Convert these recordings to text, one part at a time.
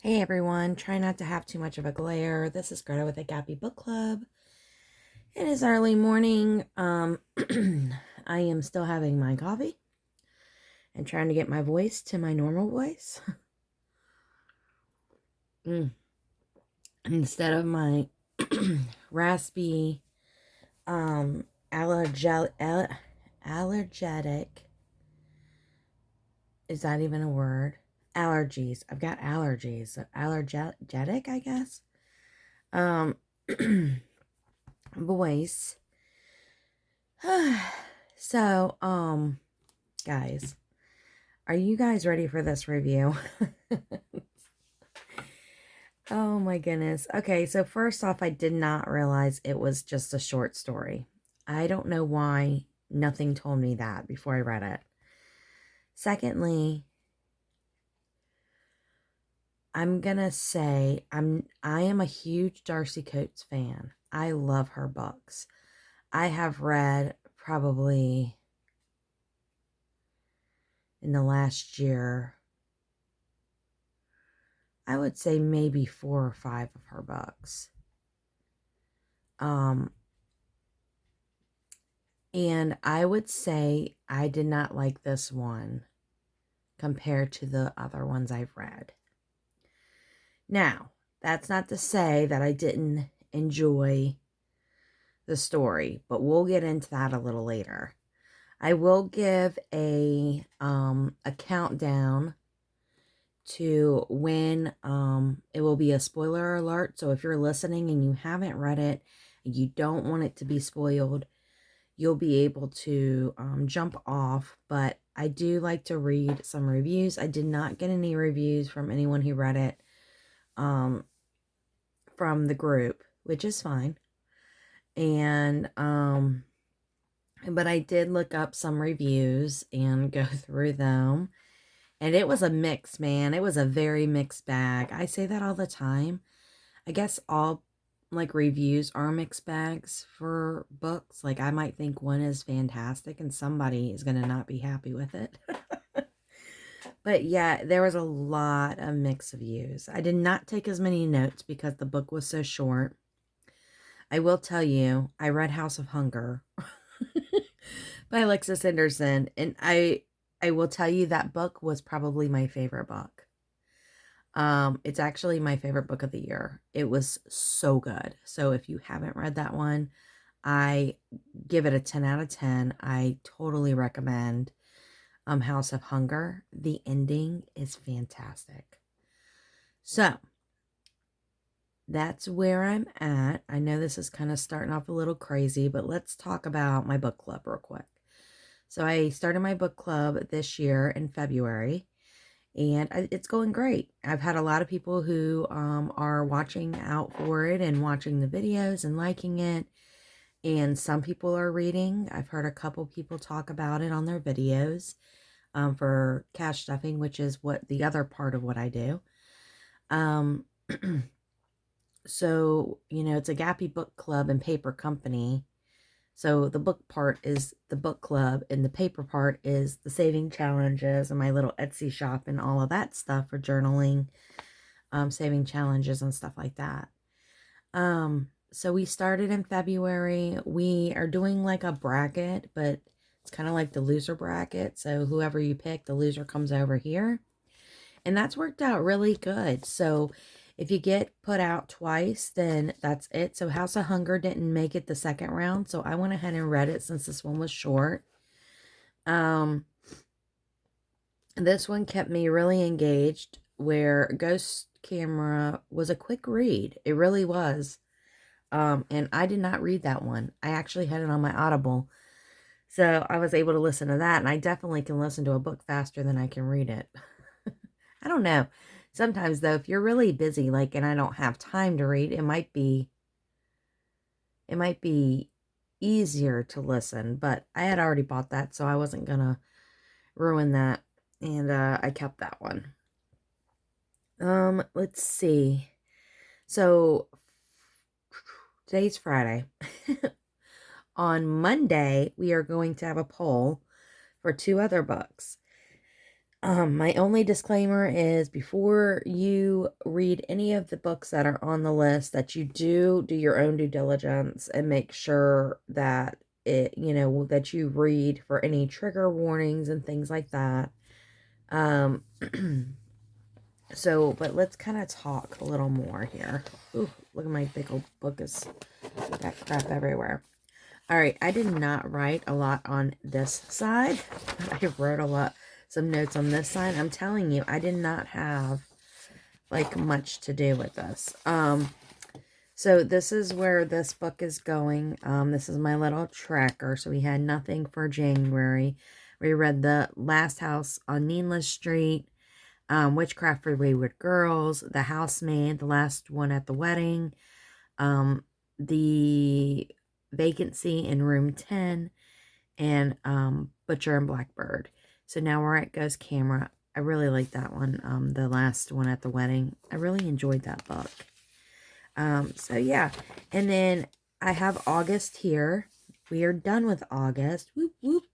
Hey everyone, try not to have too much of a glare. This is Greta with Agape Book Club. It is early morning. I am still having my coffee and trying to get my voice to my normal voice. Instead of my raspy, um, allergetic, is that even a word? Allergies. I've got allergies. So allergetic, I guess. Um, voice. So, guys, are you guys ready for this review? Oh my goodness. Okay, so first off, I did not realize it was just a short story. I don't know why nothing told me that before I read it. Secondly, I'm gonna say I am a huge Darcy Coates fan. I love her books. I have read probably in the last year, I would say maybe 4 or 5 of her books. And I would say I did not like this one compared to the other ones I've read. Now, that's not to say that I didn't enjoy the story, but we'll get into that a little later. I will give a countdown to when it will be a spoiler alert. So if you're listening and you haven't read it and you don't want it to be spoiled, you'll be able to jump off. But I do like to read some reviews. I did not get any reviews from anyone who read it from the group, which is fine. And but I did look up some reviews and go through them. And it was a mix, man. It was a very mixed bag. I say that all the time. I guess all like reviews are mixed bags for books. Like I might think one is fantastic and somebody is going to not be happy with it. But yeah, there was a lot of mixed reviews. I did not take as many notes because the book was so short. I will tell you, I read House of Hunger by Alexis Henderson, and I will tell you that book was probably my favorite book. It's actually my favorite book of the year. It was so good. So if you haven't read that one, I give it a 10 out of 10. I totally recommend House of Hunger. The ending is fantastic. So that's where I'm at. I know this is kind of starting off a little crazy, but let's talk about my book club real quick. So I started my book club this year in February, and it's going great. I've had a lot of people who are watching out for it and watching the videos and liking it. And some people are reading. I've heard a couple people talk about it on their videos for cash stuffing, which is what the other part of what I do. So, you know, it's Agape Book Club and Paper Company. So the book part is the book club and the paper part is the saving challenges and my little Etsy shop and all of that stuff for journaling, saving challenges and stuff like that. So we started in February. We are doing like a bracket, but it's kind of like the loser bracket. So whoever you pick, the loser comes over here. And that's worked out really good. So if you get put out twice, then that's it. So House of Hunger didn't make it the second round. So I went ahead and read it since this one was short. This one kept me really engaged, where Ghost Camera was a quick read. It really was. And I did not read that one. I actually had it on my Audible. So I was able to listen to that. And I definitely can listen to a book faster than I can read it. I don't know. Sometimes though, if you're really busy, like, and I don't have time to read, it might be easier to listen, but I had already bought that, so I wasn't gonna ruin that. And I kept that one. Let's see. So today's Friday. On Monday, we are going to have a poll for 2 other books. My only disclaimer is before you read any of the books that are on the list, that you do your own due diligence and make sure that that you read for any trigger warnings and things like that. Um, but let's kind of talk a little more here. Ooh, look at my big old book is got crap everywhere. All right, I did not write a lot on this side. I wrote some notes on this side. I'm telling you, I did not have like much to do with this. So this is where this book is going. This is my little tracker. So we had nothing for January. We read The Last House on Needless Street, Witchcraft for Wayward Girls, The Housemaid, The Last One at the Wedding, the Vacancy in Room 10, and Butcher and Blackbird. So now we're at Ghost Camera. I really like that one, The Last One at the Wedding. I really enjoyed that book. So yeah, and then I have August here. We are done with August. Whoop, whoop.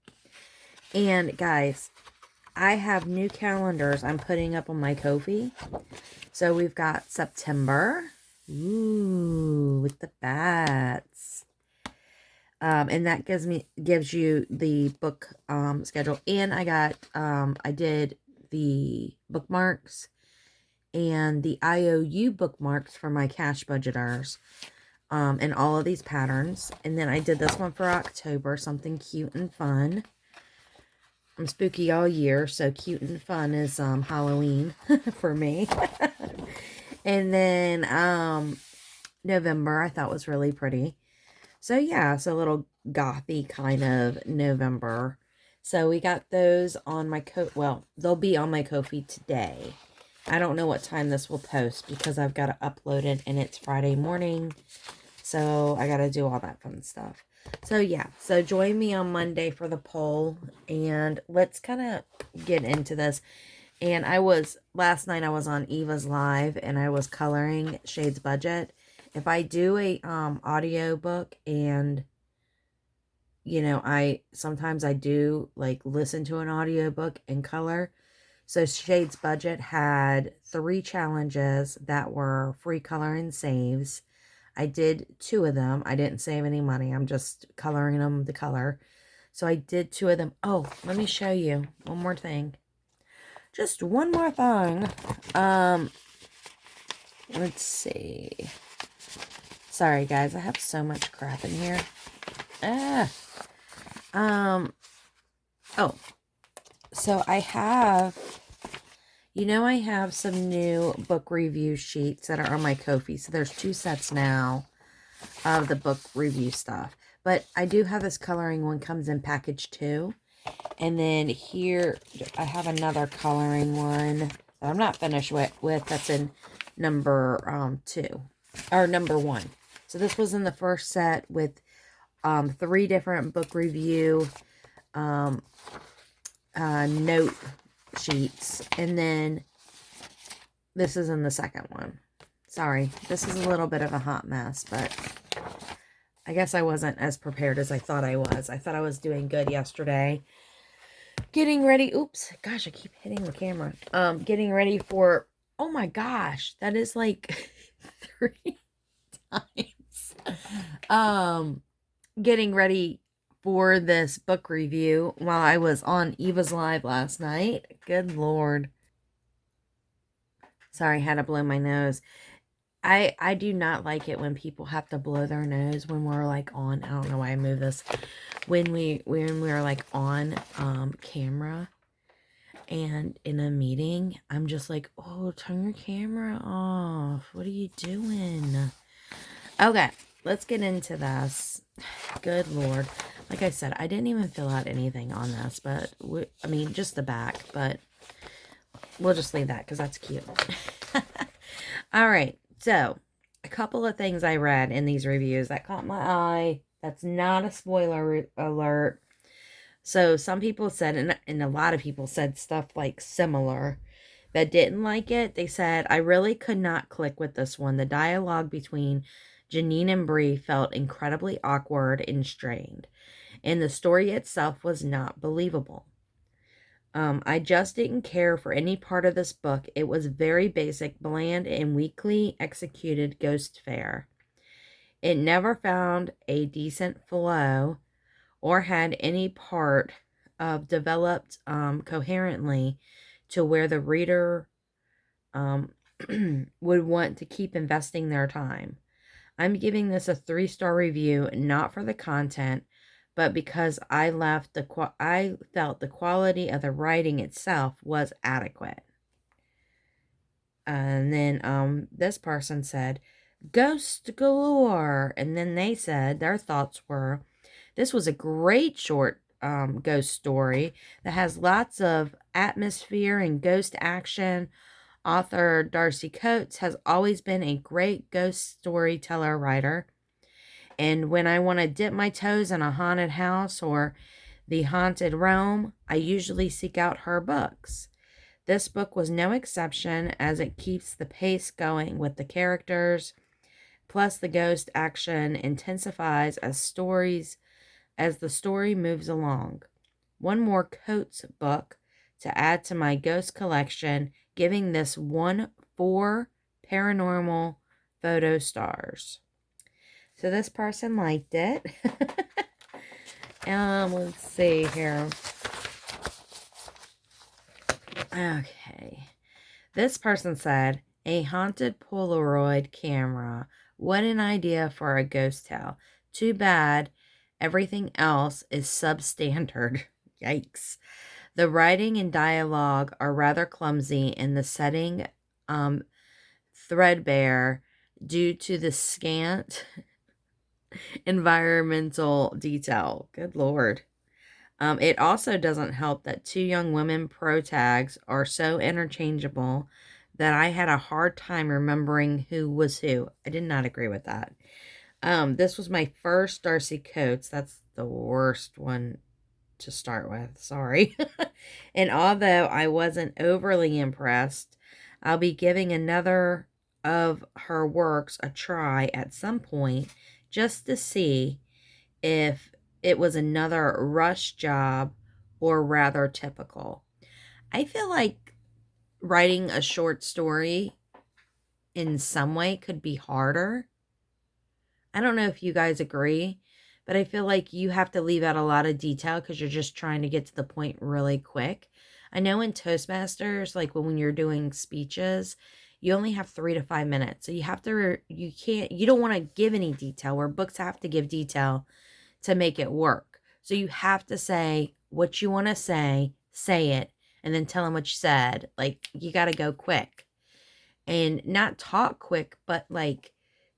And guys, I have new calendars I'm putting up on my Ko-fi. So we've got September. Ooh, with the bats. And that gives you the book schedule. And I did the bookmarks and the IOU bookmarks for my cash budgeters. And all of these patterns. And then I did this one for October, something cute and fun. I'm spooky all year, so cute and fun is Halloween for me. And then November I thought was really pretty. So yeah, so a little gothy kind of November. So we got those on my well, they'll be on my Ko-fi today. I don't know what time this will post because I've got to upload it and it's Friday morning. So I got to do all that fun stuff. So yeah, so join me on Monday for the poll and let's kind of get into this. And last night I was on Eva's live and I was coloring Shades Budget. If I do a audio book and sometimes I do like listen to an audio book and color. So Shades Budget had 3 challenges that were free color and saves. I did 2 of them. I didn't save any money. I'm just coloring them the color. So I did 2 of them. Oh, let me show you one more thing. Just one more thing. Let's see. Sorry, guys. I have so much crap in here. Oh. So I have some new book review sheets that are on my Ko-fi. So there's 2 sets now of the book review stuff. But I do have this coloring one comes in package 2. And then here I have another coloring one that I'm not finished with that's in number 2 or number 1. So this was in the first set with 3 different book review note sheets, and then this is in the second one. Sorry, this is a little bit of a hot mess, but I guess I wasn't as prepared as I thought I was. I thought I was doing good yesterday. Getting ready. Oops, gosh, I keep hitting the camera. Getting ready for, oh my gosh, that is like 3 times. Getting ready for this book review while I was on Eva's live last night. Good Lord. Sorry, I had to blow my nose. I do not like it when people have to blow their nose when we're like on, I don't know why I move this, when we're like on camera and in a meeting. I'm just like, oh, turn your camera off. What are you doing? Okay, let's get into this. Good Lord. Like I said, I didn't even fill out anything on this, but I mean, just the back, but we'll just leave that because that's cute. All right, so a couple of things I read in these reviews that caught my eye. That's not a spoiler alert. So some people said, and a lot of people said stuff like similar that didn't like it. They said, I really could not click with this one. The dialogue between Janine and Bree felt incredibly awkward and strained, and the story itself was not believable. I just didn't care for any part of this book. It was very basic, bland, and weakly executed ghost fare. It never found a decent flow or had any part of developed coherently to where the reader would want to keep investing their time. I'm giving this a 3-star review, not for the content, but because I felt the quality of the writing itself was adequate. And then this person said, "Ghost galore," and then they said their thoughts were, "This was a great short ghost story that has lots of atmosphere and ghost action. Author Darcy Coates has always been a great ghost storyteller writer. And when I want to dip my toes in a haunted house or the haunted realm, I usually seek out her books. This book was no exception, as it keeps the pace going with the characters, plus the ghost action intensifies as the story moves along. One more Coates book to add to my ghost collection, giving this one 4 paranormal photo stars." So this person liked it. Let's see here. Okay. This person said, "A haunted Polaroid camera. What an idea for a ghost tale. Too bad everything else is substandard." Yikes. The writing and dialogue are rather clumsy and the setting threadbare due to the scant environmental detail. Good Lord. It also doesn't help that 2 young women protags are so interchangeable that I had a hard time remembering who was who. I did not agree with that. This was my first Darcy Coates. That's the worst one to start with. Sorry. And although I wasn't overly impressed, I'll be giving another of her works a try at some point just to see if it was another rush job or rather typical. I feel like writing a short story in some way could be harder. I don't know if you guys agree, but I feel like you have to leave out a lot of detail because you're just trying to get to the point really quick. I know in Toastmasters, like when you're doing speeches, you only have 3 to 5 minutes. So you don't want to give any detail, where books have to give detail to make it work. So you have to say what you want to say it, and then tell them what you said. Like, you got to go quick. And not talk quick, but like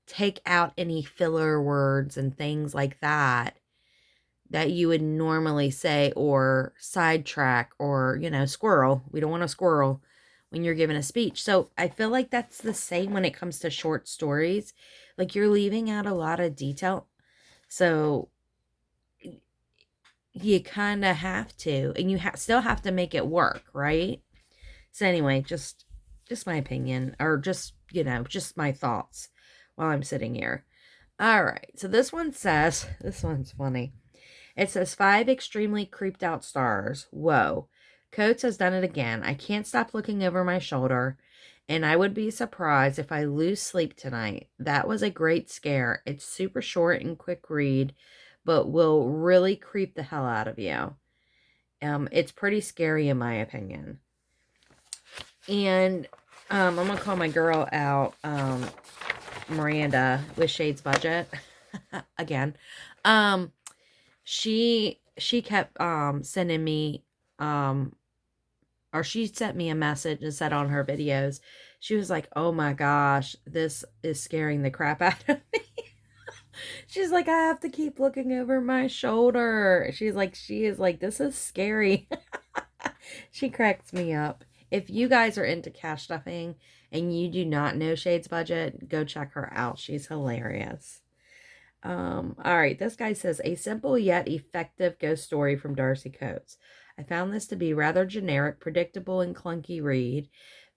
take out any filler words and things like that you would normally say, or sidetrack, or, squirrel. We don't want to squirrel when you're giving a speech. So I feel like that's the same when it comes to short stories. Like, you're leaving out a lot of detail. So you kind of have to, and you still have to make it work, right? So anyway, just my opinion, or just my thoughts while I'm sitting here. All right, so this one's funny. It says 5 extremely creeped out stars. Whoa. Coates has done it again. I can't stop looking over my shoulder, and I would be surprised if I lose sleep tonight. That was a great scare. It's super short and quick read, but will really creep the hell out of you. It's pretty scary in my opinion. And I'm going to call my girl out, Miranda with Shades Budget again. She kept sending me or she sent me a message and said on her videos, she was like, "Oh my gosh, this is scaring the crap out of me." She's like, "I have to keep looking over my shoulder." She is like, "This is scary." She cracks me up. If you guys are into cash stuffing and you do not know Shades Budget, go check her out. She's hilarious. All right, this guy says, "A simple yet effective ghost story from Darcy Coates. I found this to be rather generic, predictable, and clunky read.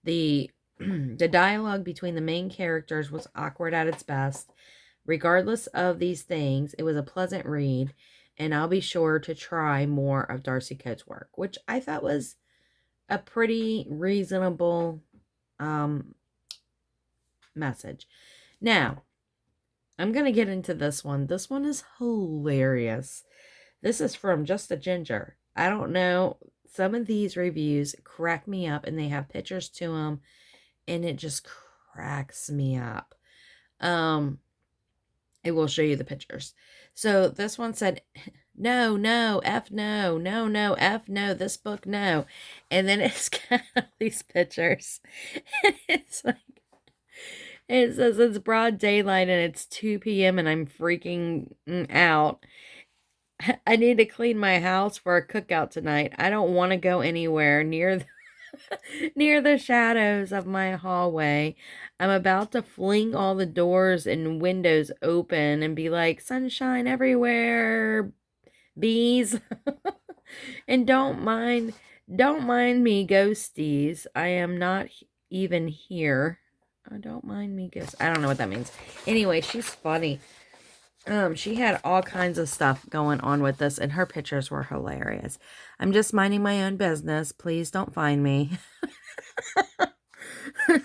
The the dialogue between the main characters was awkward at its best. Regardless of these things, it was a pleasant read, and I'll be sure to try more of Darcy Coates' work," which I thought was a pretty reasonable message. Now, I'm going to get into this one. This one is hilarious. This is from Just a Ginger. I don't know. Some of these reviews crack me up, and they have pictures to them, and it just cracks me up. I will show you the pictures. So this one said, no, F no, no, F no, this book no. And then it's got these pictures. And it's like, it says it's broad daylight and it's 2 p.m. and I'm freaking out. I need to clean my house for a cookout tonight. I don't want to go anywhere near near the shadows of my hallway. I'm about to fling all the doors and windows open and be like, sunshine everywhere, bees. And don't mind me, ghosties. I am not even here. Don't mind me, ghost. I don't know what that means. Anyway, she's funny. She had all kinds of stuff going on with this, and her pictures were hilarious. I'm just minding my own business. Please don't find me.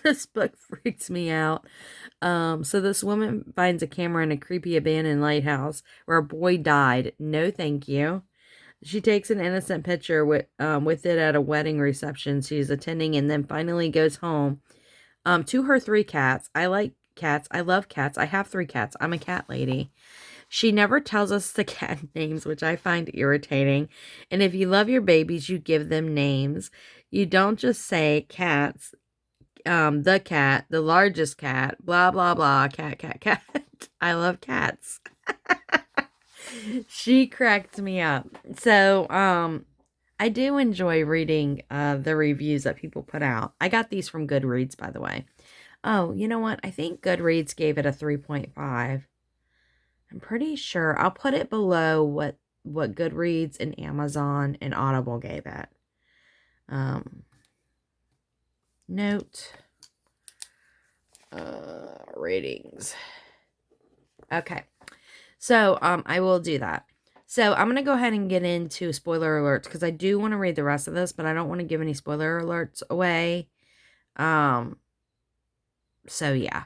This book freaks me out. So this woman finds a camera in a creepy abandoned lighthouse where a boy died. No, thank you. She takes an innocent picture with it at a wedding reception she's attending, and then finally goes home. To her 3 cats. I like cats. I love cats. I have 3 cats. I'm a cat lady. She never tells us the cat names, which I find irritating. And if you love your babies, you give them names. You don't just say cats, the cat, the largest cat, blah, blah, blah, cat. I love cats. She cracked me up. So, I do enjoy reading the reviews that people put out. I got these from Goodreads, by the way. Oh, you know what? I think Goodreads gave it a 3.5. I'm pretty sure. I'll put it below what Goodreads and Amazon and Audible gave it. Note. Ratings. Okay. So, I will do that. So, I'm going to go ahead and get into spoiler alerts because I do want to read the rest of this, but I don't want to give any spoiler alerts away. So, yeah.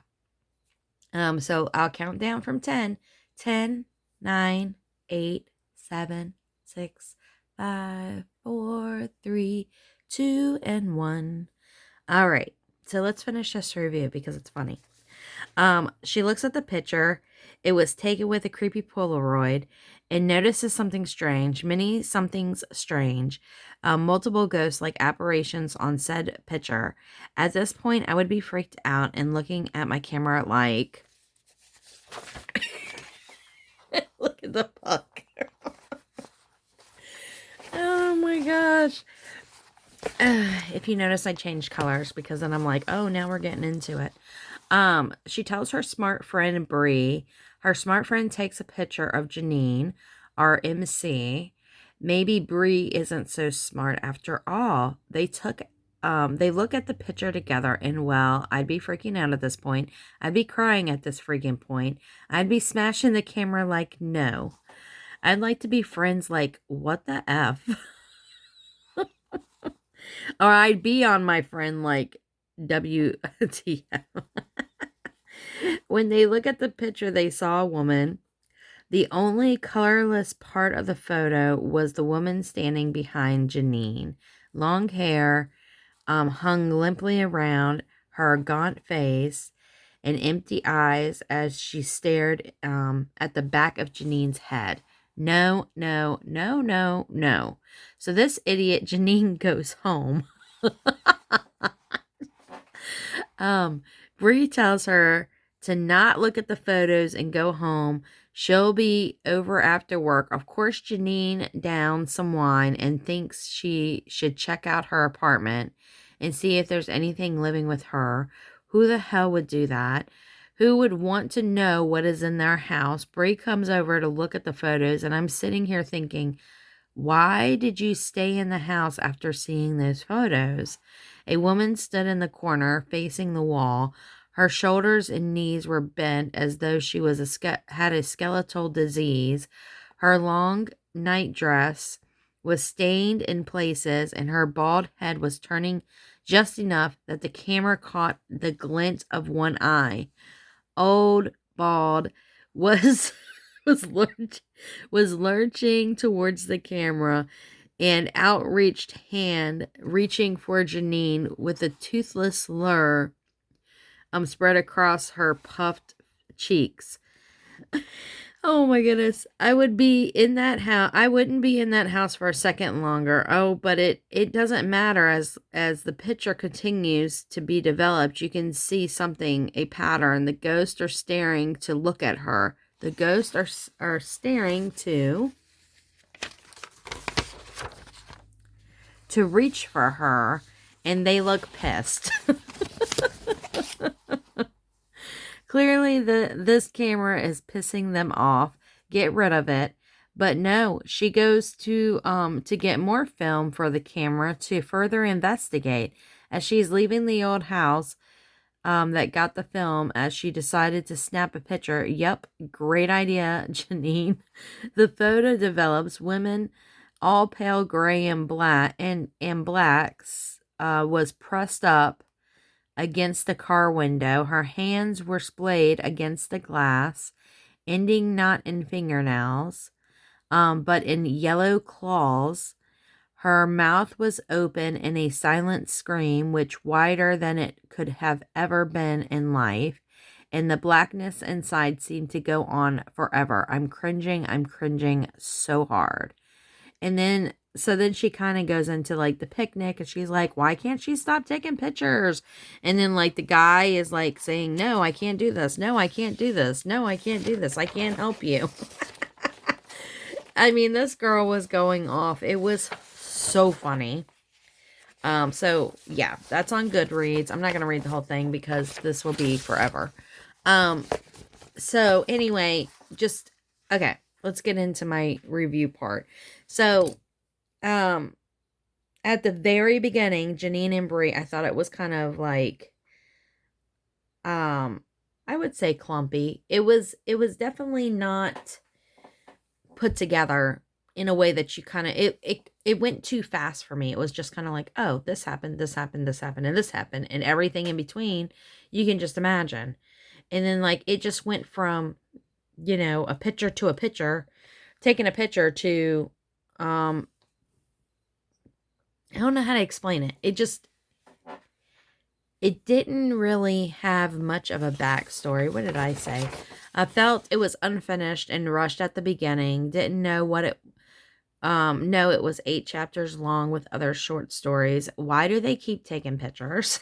So, I'll count down from 10. 10, 9, 8, 7, 6, 5, 4, 3, 2, and 1. All right. So, let's finish this review because it's funny. She looks at the picture. It was taken with a creepy Polaroid and notices something strange. Many somethings strange. Multiple ghost-like apparitions on said picture. At this point, I would be freaked out and looking at my camera like... Look at the book. Oh my gosh. If you notice, I changed colors because then I'm like, oh, now we're getting into it. She tells her smart friend Bree. Her smart friend takes a picture of Janine, our MC. Maybe Bree isn't so smart after all. They look at the picture together, and well, I'd be freaking out at this point. I'd be crying at this freaking point. I'd be smashing the camera like, no. I'd like to be friends like, what the F? Or I'd be on my friend like, WTF. When they look at the picture, they saw a woman. The only colorless part of the photo was the woman standing behind Janine. Long hair, hung limply around her gaunt face and empty eyes as she stared at the back of Janine's head. No. So this idiot Janine goes home. Bree tells her to not look at the photos and go home. She'll be over after work. Of course, Janine downs some wine and thinks she should check out her apartment and see if there's anything living with her. Who the hell would do that? Who would want to know what is in their house? Bree comes over to look at the photos, and I'm sitting here thinking, why did you stay in the house after seeing those photos? A woman stood in the corner facing the wall. Her shoulders and knees were bent as though she was had a skeletal disease. Her long night dress was stained in places, and her bald head was turning just enough that the camera caught the glint of one eye. Old Bald was was lurching towards the camera, an outreached hand reaching for Janine with a toothless slur spread across her puffed cheeks. Oh my goodness. I would be in that house. I wouldn't be in that house for a second longer. Oh, but it doesn't matter as the picture continues to be developed. You can see something, a pattern. The ghosts are staring to look at her. The ghosts are staring to reach for her, and they look pissed. Clearly, this camera is pissing them off. Get rid of it. But no, she goes to get more film for the camera to further investigate. As she's leaving the old house that got the film, as she decided to snap a picture. Yep, great idea, Janine. The photo develops women, all pale gray and black, and blacks, was pressed up against the car window. Her hands were splayed against the glass, ending not in fingernails, but in yellow claws. Her mouth was open in a silent scream, which wider than it could have ever been in life, and the blackness inside seemed to go on forever. I'm cringing so hard. And then she kind of goes into like the picnic, and she's like, why can't she stop taking pictures? And then like the guy is like saying, no, I can't do this. No, I can't do this. No, I can't do this. I can't help you. I mean, this girl was going off. It was so funny. So yeah, that's on Goodreads. I'm not going to read the whole thing because this will be forever. So anyway, okay, let's get into my review part. So, at the very beginning, Janine and Bree, I thought it was kind of like, I would say clumpy. It was definitely not put together in a way that you kind of, it went too fast for me. It was just kind of like, oh, this happened, this happened, this happened, and this happened, and everything in between, you can just imagine. And then like, it just went from, a picture to a picture, taking a picture to, I don't know how to explain it. It didn't really have much of a backstory. What did I say? I felt it was unfinished and rushed at the beginning. Didn't know what it, no, it was 8 chapters long with other short stories. Why do they keep taking pictures?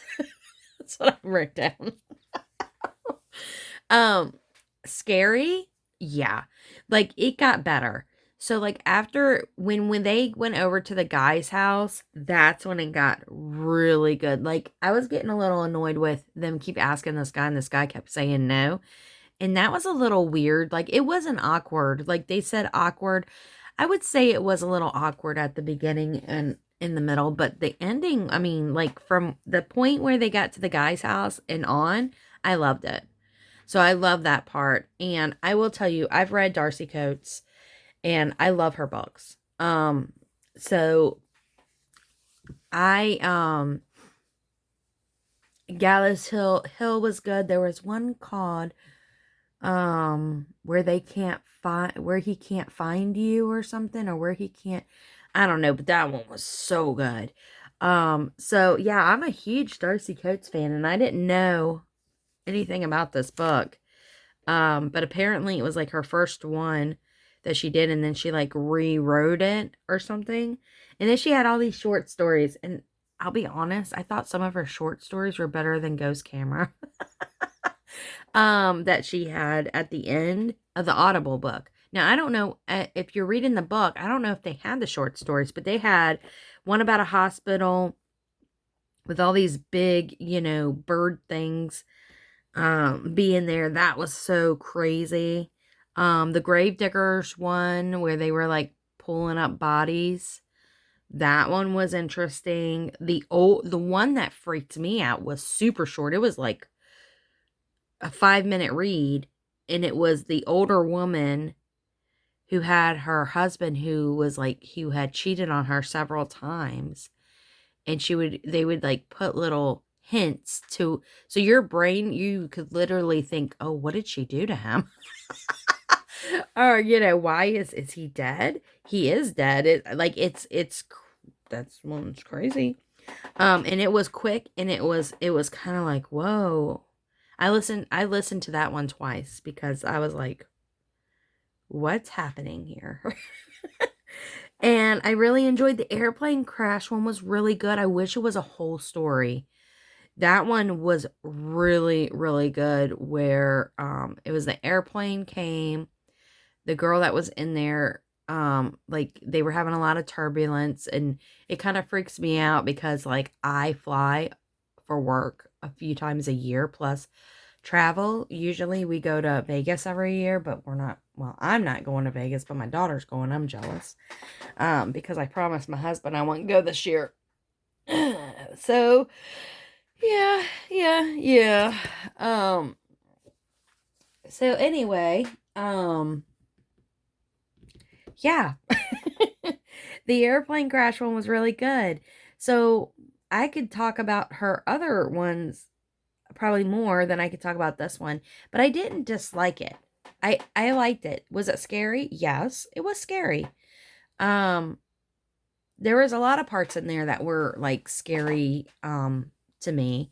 That's what I wrote down. Scary? Yeah. Like, it got better. So, like, after, when they went over to the guy's house, that's when it got really good. Like, I was getting a little annoyed with them keep asking this guy, and this guy kept saying no. And that was a little weird. Like, it wasn't awkward. Like, they said awkward. I would say it was a little awkward at the beginning and in the middle. But the ending, I mean, like, from the point where they got to the guy's house and on, I loved it. So, I love that part. And I will tell you, I've read Darcy Coates, and I love her books. So I, Gallows Hill was good. There was one called, where he can't find you or something, or where he can't, I don't know, but that one was so good. So yeah, I'm a huge Darcy Coates fan, and I didn't know anything about this book. But apparently it was like her first one that she did, and then she like rewrote it or something. And then she had all these short stories, and I'll be honest, I thought some of her short stories were better than Ghost Camera. That she had at the end of the Audible book. Now, I don't know if you're reading the book, I don't know if they had the short stories, but they had one about a hospital with all these big, bird things being there. That was so crazy. The Gravediggers one where they were like pulling up bodies. That one was interesting. The one that freaked me out was super short. It was like a 5-minute read, and it was the older woman who had her husband who had cheated on her several times. And they would like put little hints so your brain, you could literally think, oh, what did she do to him? Or, why is he dead? He is dead. It's crazy. And it was quick, and it was kind of like, whoa. I listened to that one twice because I was like, what's happening here? And I really enjoyed the airplane crash one. Was really good. I wish it was a whole story. That one was really, really good, where it was the airplane came, the girl that was in there, like they were having a lot of turbulence, and it kind of freaks me out because like I fly for work a few times a year plus travel. Usually we go to Vegas every year, but I'm not going to Vegas, but my daughter's going. I'm jealous. Because I promised my husband I wouldn't go this year. So yeah. So anyway, yeah. The airplane crash one was really good. So I could talk about her other ones probably more than I could talk about this one, but I didn't dislike it. I liked it. Was it scary? Yes, it was scary. There was a lot of parts in there that were like scary to me,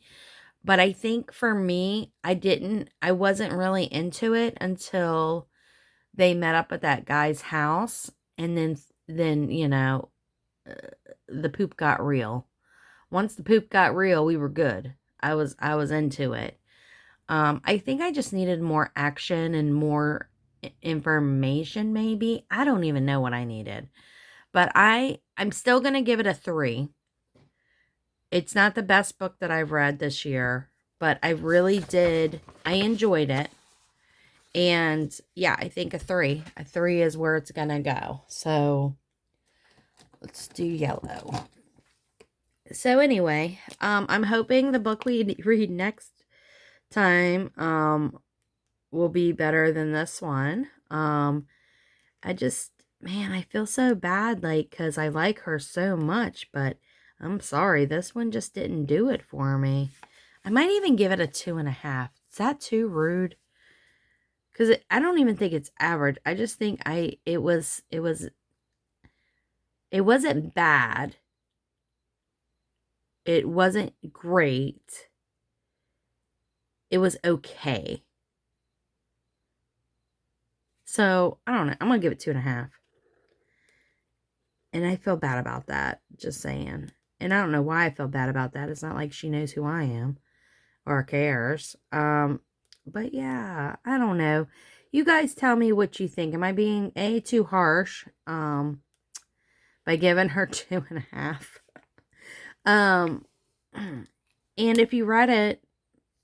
but I think for me, I wasn't really into it until they met up at that guy's house, and then the poop got real. Once the poop got real, we were good. I was into it. I think I just needed more action and more information, maybe. I don't even know what I needed. But I'm still going to give it a 3. It's not the best book that I've read this year, but I enjoyed it. And yeah, I think a 3. A 3 is where it's going to go. So let's do yellow. So anyway, I'm hoping the book we read next time will be better than this one. I feel so bad, like, because I like her so much, but I'm sorry, this one just didn't do it for me. I might even give it a 2.5. Is that too rude? Because I don't even think it's average. I just think it wasn't bad. It wasn't great. It was okay. So, I don't know. I'm going to give it 2.5. And I feel bad about that. Just saying. And I don't know why I feel bad about that. It's not like she knows who I am or cares. But yeah, I don't know. You guys tell me what you think. Am I being too harsh by giving her 2.5? And if you read it,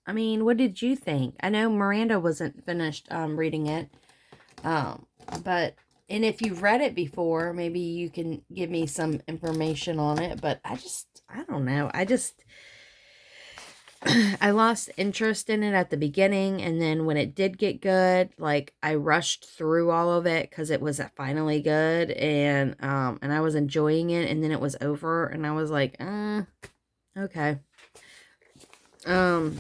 I mean, what did you think? I know Miranda wasn't finished reading it. And if you've read it before, maybe you can give me some information on it. But I don't know. I lost interest in it at the beginning. And then when it did get good, like I rushed through all of it because it was finally good. And I was enjoying it. And then it was over. And I was like, okay. I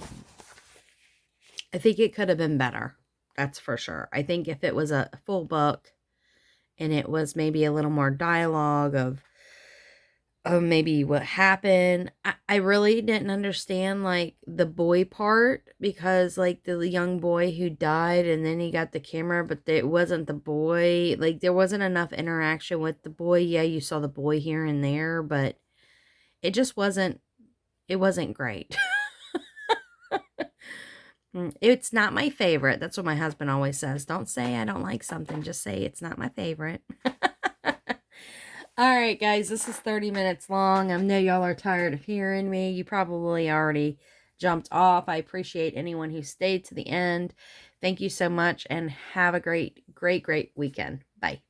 think it could have been better. That's for sure. I think if it was a full book and it was maybe a little more dialogue of maybe what happened. I really didn't understand like the boy part, because like the young boy who died and then he got the camera, but it wasn't the boy. Like there wasn't enough interaction with the boy. Yeah, you saw the boy here and there, but it just wasn't great. It's not my favorite. That's what my husband always says. Don't say I don't like something. Just say it's not my favorite. All right, guys. This is 30 minutes long. I know y'all are tired of hearing me. You probably already jumped off. I appreciate anyone who stayed to the end. Thank you so much, and have a great, great, great weekend. Bye.